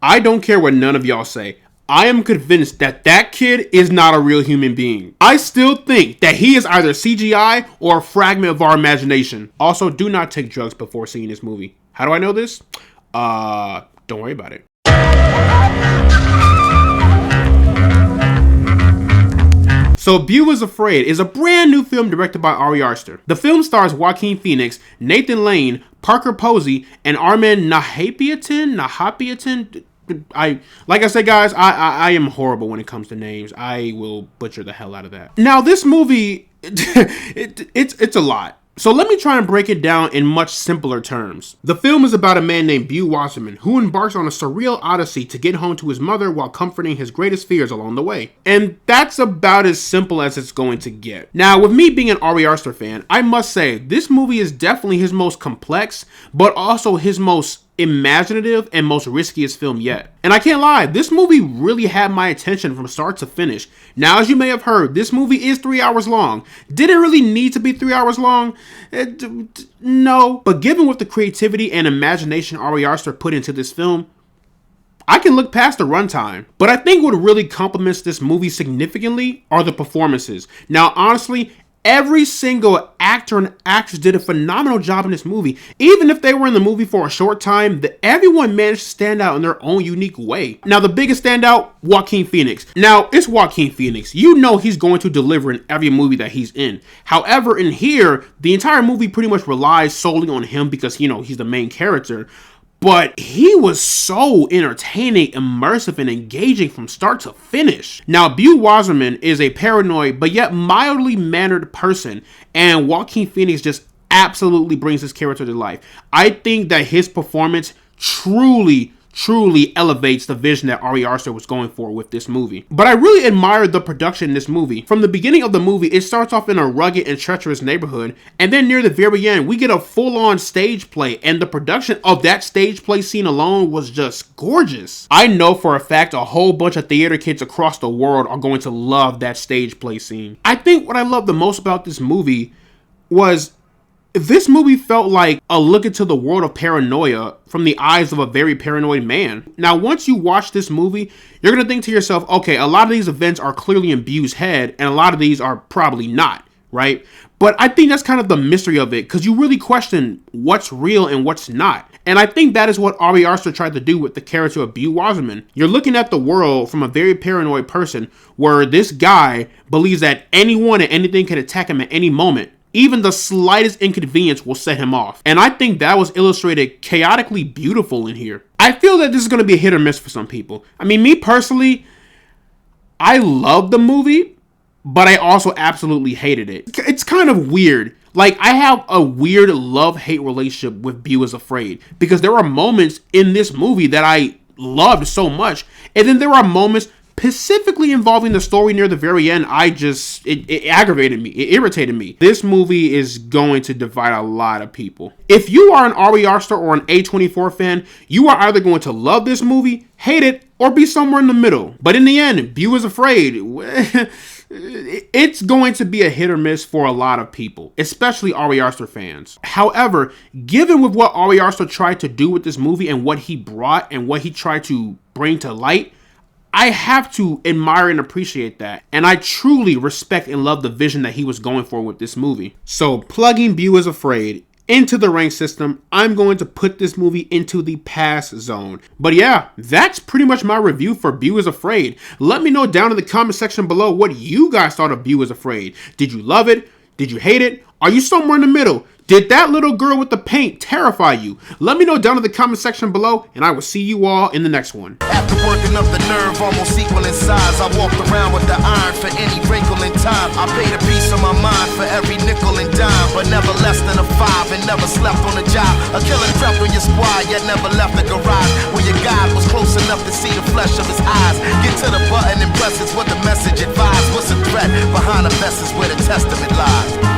I don't care what none of y'all say. I am convinced that that kid is not a real human being. I still think that he is either CGI or a fragment of our imagination. Also, do not take drugs before seeing this movie. How do I know this? Don't worry about it. So Beau is Afraid is a brand new film directed by Ari Aster. The film stars Joaquin Phoenix, Nathan Lane, Parker Posey, and Armin Nahapiatin. Like I said, guys, I am horrible when it comes to names. I will butcher the hell out of that. Now, this movie, it's a lot. So let me try and break it down in much simpler terms. The film is about a man named Beau Wasserman who embarks on a surreal odyssey to get home to his mother while comforting his greatest fears along the way. And that's about as simple as it's going to get. Now, with me being an Ari Aster fan, I must say this movie is definitely his most complex, but also his most imaginative and most riskiest film yet. And I can't lie, this movie really had my attention from start to finish. Now, as you may have heard, this movie is 3 hours long. Did it really need to be 3 hours long? No. But given with the creativity and imagination Ari Aster put into this film, I can look past the runtime. But I think what really complements this movie significantly are the performances. Now, honestly, every single actor and actress did a phenomenal job in this movie. Even if they were in the movie for a short time, everyone managed to stand out in their own unique way. Now, the biggest standout, Joaquin Phoenix. Now, it's Joaquin Phoenix. You know he's going to deliver in every movie that he's in. However, in here, the entire movie pretty much relies solely on him because, you know, he's the main character. But he was so entertaining, immersive, and engaging from start to finish. Now, Beau Wasserman is a paranoid but yet mildly mannered person, and Joaquin Phoenix just absolutely brings his character to life. I think that his performance truly elevates the vision that Ari Aster was going for with this movie. But I really admired the production in this movie. From the beginning of the movie, it starts off in a rugged and treacherous neighborhood, and then near the very end, we get a full-on stage play, and the production of that stage play scene alone was just gorgeous. I know for a fact a whole bunch of theater kids across the world are going to love that stage play scene. I think what I love the most about this movie was this movie felt like a look into the world of paranoia from the eyes of a very paranoid man. Now, once you watch this movie, you're going to think to yourself, okay, a lot of these events are clearly in Beau's head, and a lot of these are probably not, right? But I think that's kind of the mystery of it, because you really question what's real and what's not. And I think that is what Ari Aster tried to do with the character of Beau Wasserman. You're looking at the world from a very paranoid person, where this guy believes that anyone and anything can attack him at any moment. Even the slightest inconvenience will set him off. And I think that was illustrated chaotically beautiful in here. I feel that this is going to be a hit or miss for some people. I mean, me personally, I love the movie, but I also absolutely hated it. It's kind of weird. Like, I have a weird love-hate relationship with Beau is Afraid, because there are moments in this movie that I loved so much, and then there are moments specifically involving the story near the very end, it aggravated me. It irritated me. This movie is going to divide a lot of people. If you are an Ari Aster or an A24 fan, you are either going to love this movie, hate it, or be somewhere in the middle. But in the end, Beau is Afraid, it's going to be a hit or miss for a lot of people, especially Ari Aster fans. However, given with what Ari Aster tried to do with this movie and what he brought and what he tried to bring to light, I have to admire and appreciate that. And I truly respect and love the vision that he was going for with this movie. So, plugging Beau is Afraid into the rank system, I'm going to put this movie into the pass zone. But yeah, that's pretty much my review for Beau is Afraid. Let me know down in the comment section below what you guys thought of Beau is Afraid. Did you love it? Did you hate it? Are you somewhere in the middle? Did that little girl with the paint terrify you? Let me know down in the comment section below, and I will see you all in the next one. After working up the nerve almost equal in size, I walked around with the iron for any wrinkle in time. I paid a piece of my mind for every nickel and dime, but never less than a 5 and never slept on a job. A killer crept on your squad, yet never left the garage, where your God was close enough to see the flesh of his eyes. Get to the button and press, it's what the message advised. What's the threat behind the vest is where the testament lies.